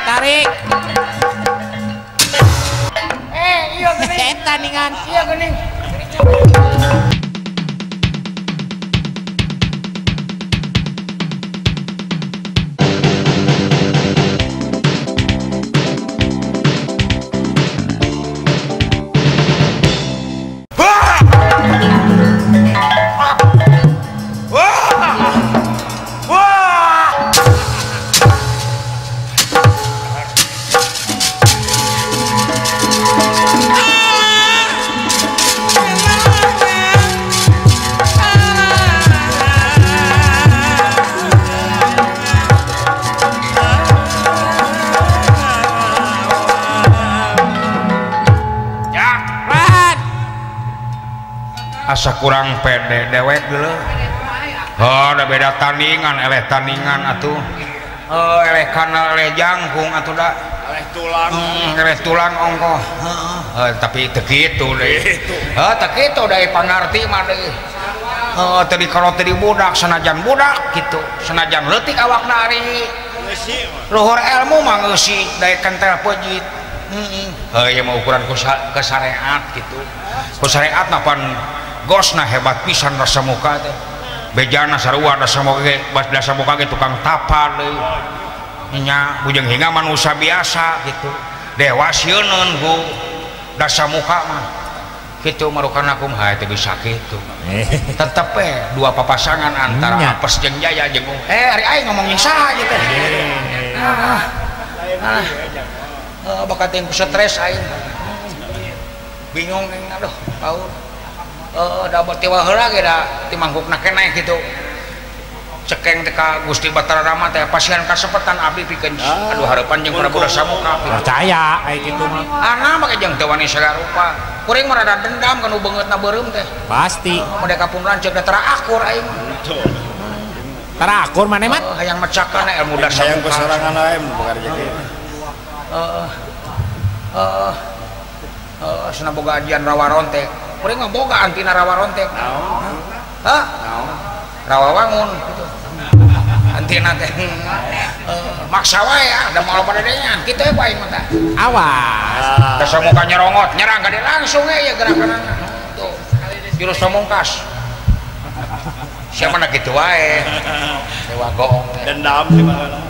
tarik. Iya geuning. Tandingan. Iya geuning. Asa kurang pede dewek dulu. Oh, ada beda tandingan, eleh tandingan atuh. Eleh kana eleh jangkung atuh da. Eleh tulang. Eleh tulang ongkoh. Tapi teu kitu deui. Teu kitu deui pangarti mah deui. Tadi kalau tadi budak sanajan budak gitu. Sanajan leutik awakna ari. Luhur ilmu mah ngeusi daek kentel pejit. Ya mah ukuran ku syariat gitu. Ku syariat napan gosna hebat pisan rasa muka teh. Bejana sarua rasa muka ge tukang tapal deui. Nya bujang hingga manusia biasa gitu. Dewa sieun ku rasa muka mah. Kitu marukan aku mah teh bisa kitu. Tetep dua papasangan antara apes jeung jaya jeung ari aing ngomong saha gitu. Bakat yang stres aing. Bingung aing aduh tahu. Da tiwa heula ge da ti mangkukna keneh kitu. Cekeng teh ka Gusti Batara Rama teh pasiehan kasempetan abdi pikeun aduh hareupan jeung Prabu Dasamuka. Percaya aya kitu mah. Ana make jeung teu wani sagarupa. Kuring mah rada dendam kana beungeutna beureum teh. Pasti. Mode kapun lanceuk da terakur aing. Terakur maneh mah hayang mecakan ilmu Dasamuka. Hayang pasarangan ae mun bekarja kitu. Sana boga ajian rawaron teh. Kuring mah boga antina rawaron teh. Hah? Rawawangun gitu. Antina teh maksa wae da moal pada dengan kitu we aing mah tah. Awas. Dasamuka nyerongot nyerang gade langsung ya gerakanana. Tuh. Jurus pamungkas. Siapa nak gitu wae. Dewa goong. Dendam di mana?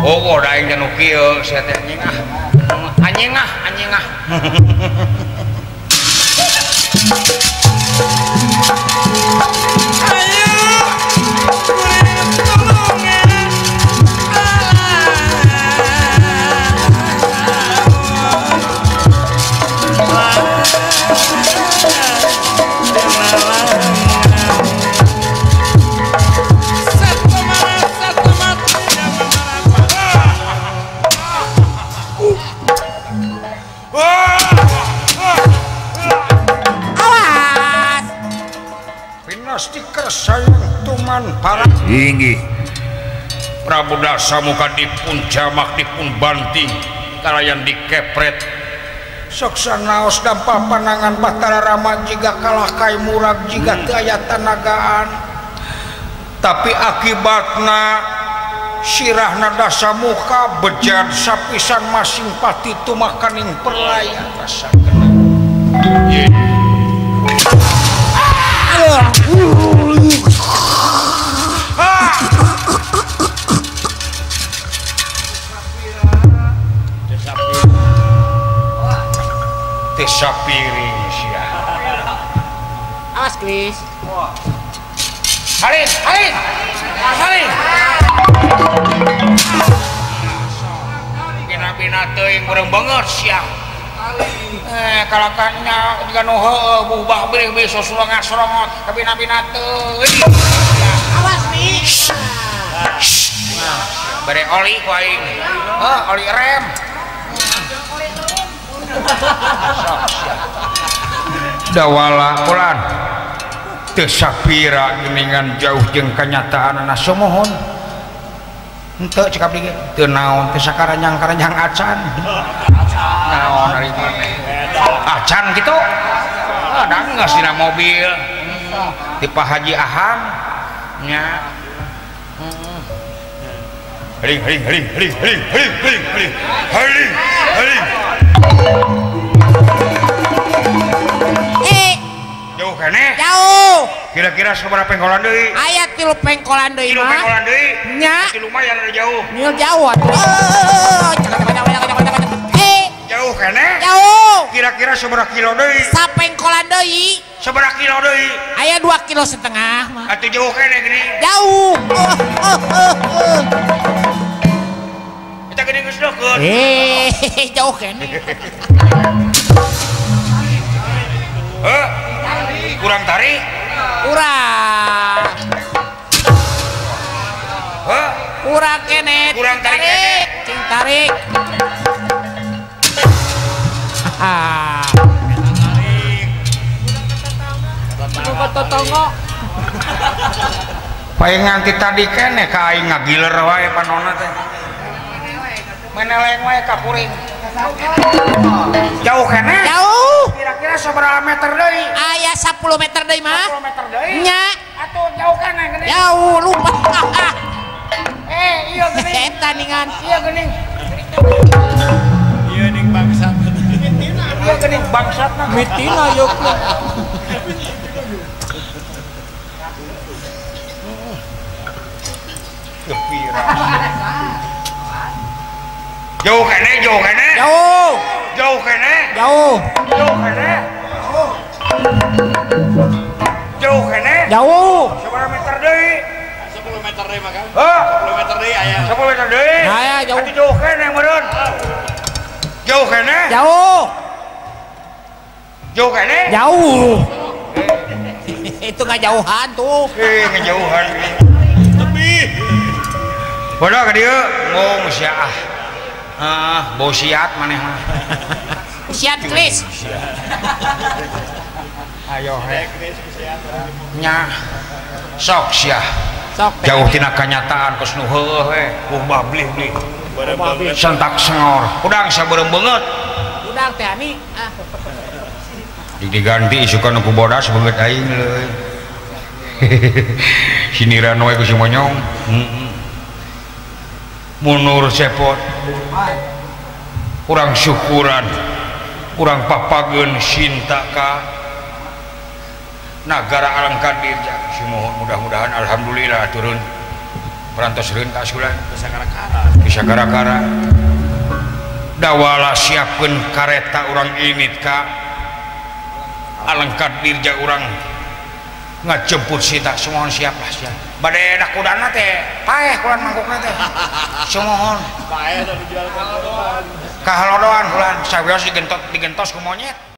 Oh, da aing nu kieu sia teh anjing ah. Stiker sayang tuman para tinggi Prabu Dasamuka dipun jamak dipun banting kalayan dikepret sok sanaos dampak panangan Batara Rama jika kalah kai murag jika teu aya tanagaan tapi akibatna sirahna Dasamuka bejat sapisan masing pati tumakaning perlayan rasakeun. Desa piring sia. Awas Kris. Halin. Bina-bina teuing urang banget sia. Kalakannya juga nu heueuh buh beuh sosorongat kabina-bina teuing. Awas nih. Bare oli ku aing. Oli rem. Dawala ulan teu sapira geuningan jauh jeung kanyataanna samohon henteu cek abdi teu naon teu sakaranyang acan naon ari maneh acan gitu ada nggak sih mobil di Pak Haji Aham nya hering jauh kene jauh kira-kira seberapa pengkolan deui aya 3 pengkolan deui tilu mah pengkolan deui nya lumayan ada jauh jauh atuh jauh kene jauh kira-kira seberapa kilo deui sapengkolan deui seberapa kilo deui aya 2,5 kilo mah atuh jauh kene gini jauh kita gini geus deukeut jauh kene kurang tarik kurang kurang kene kurang tarik cing tarik totonggo paling nganti tadi kene ka aing ngagiler wae panonna teh meneleng wae ka kuring jauh kene jauh kira-kira seberapa meter deui aya 10 meter deui mah 10 meter deui nya atuh jauh kene geuning jauh lupa iya geuning eta ningan iya geuning iya ning bangsat iya geuning bangsatna mitina yuk jauh kene jauh jauh kene jauh jauh kene jauh kene jauh seberapa meter deui 10 meter deui mah kan 10 meter deui aya 10 meter deui aya jauh atuh jauh kene meureun jauh kene jauh kene jauh itu nggak jauhan tuh ngejauhan lebih bodoh ka dieu ngomong sia bau siat maneh mah siat Kris ayo he nya sok sia sok jauh tina kanyataan kos nu heueuh we bablih beli sentak sengor udang sabeureuh beungeut udang teh ani diganti isukan ku bodas beungeut aing leuy siniran we ku si monyong munur cepot urang syukuran urang papageun cinta ka nagara Alangkat Dirja si mohon mudah-mudahan alhamdulillah turun perantos reun ka asulan bisa gara-gara dawala siapkeun kareta urang init ka Alangkat Dirja urang ngajemput sita semohon siapa siap bade dak kudana teh paeh kulan mangkukna teh semohon paeh da dijual ka kahalodoan kulan sawios digentos ku monyet